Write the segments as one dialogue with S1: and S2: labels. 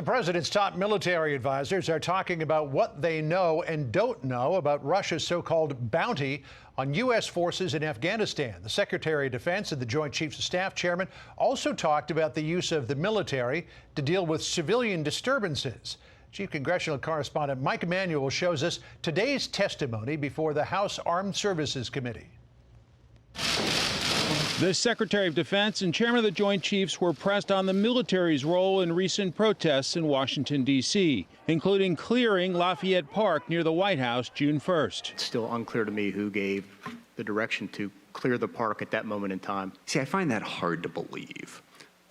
S1: The president's top military advisors are talking about what they know and don't know about Russia's so-called bounty on U.S. forces in Afghanistan. The Secretary of Defense and the Joint Chiefs of Staff chairman also talked about the use of the military to deal with civilian disturbances. Chief Congressional Correspondent Mike Emanuel shows us today's testimony before the House Armed Services Committee.
S2: The Secretary of Defense and Chairman of the Joint Chiefs were pressed on the military's role in recent protests in Washington, D.C., including clearing Lafayette Park near the White House June 1st.
S3: It's still unclear to me who gave the direction to clear the park at that moment in time.
S4: See, I find that hard to believe.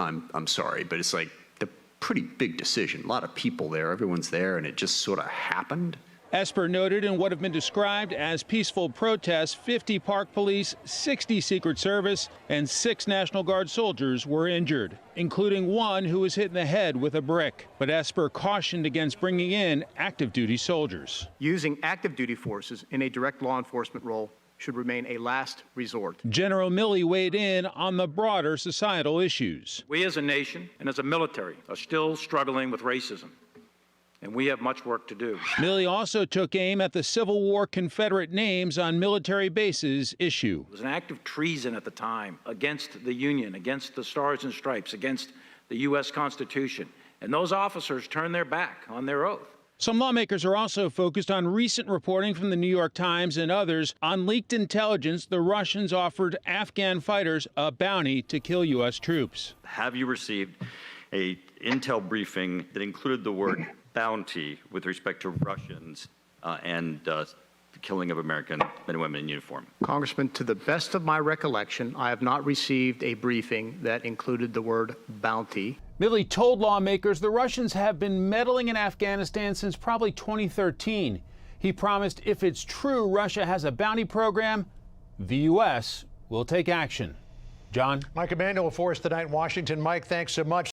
S4: I'm sorry, but it's like a pretty big decision. A lot of people there, everyone's there, and it just sort of happened.
S2: Esper noted in what have been described as peaceful protests, 50 park police, 60 Secret Service, and 6 National Guard soldiers were injured, including one who was hit in the head with a brick. But Esper cautioned against bringing in active duty soldiers.
S3: Using active duty forces in a direct law enforcement role should remain a last resort.
S2: General Milley weighed in on the broader societal issues.
S5: We as a nation and as a military are still struggling with racism, and we have much work to do.
S2: Milley also took aim at the Civil War Confederate names on military bases issue.
S5: It was an act of treason at the time against the Union, against the Stars and Stripes, against the U.S. Constitution. And those officers turned their back on their oath.
S2: Some lawmakers are also focused on recent reporting from the New York Times and others on leaked intelligence the Russians offered Afghan fighters a bounty to kill U.S. troops.
S6: Have you received an intel briefing that included the word bounty with respect to Russians and the killing of American men and women in uniform?
S3: Congressman, to the best of my recollection, I have not received a briefing that included the word bounty.
S2: Milley told lawmakers the Russians have been meddling in Afghanistan since probably 2013. He promised if it's true Russia has a bounty program, the U.S. will take action. John?
S1: Mike Emanuel for us tonight in Washington. Mike, thanks so much.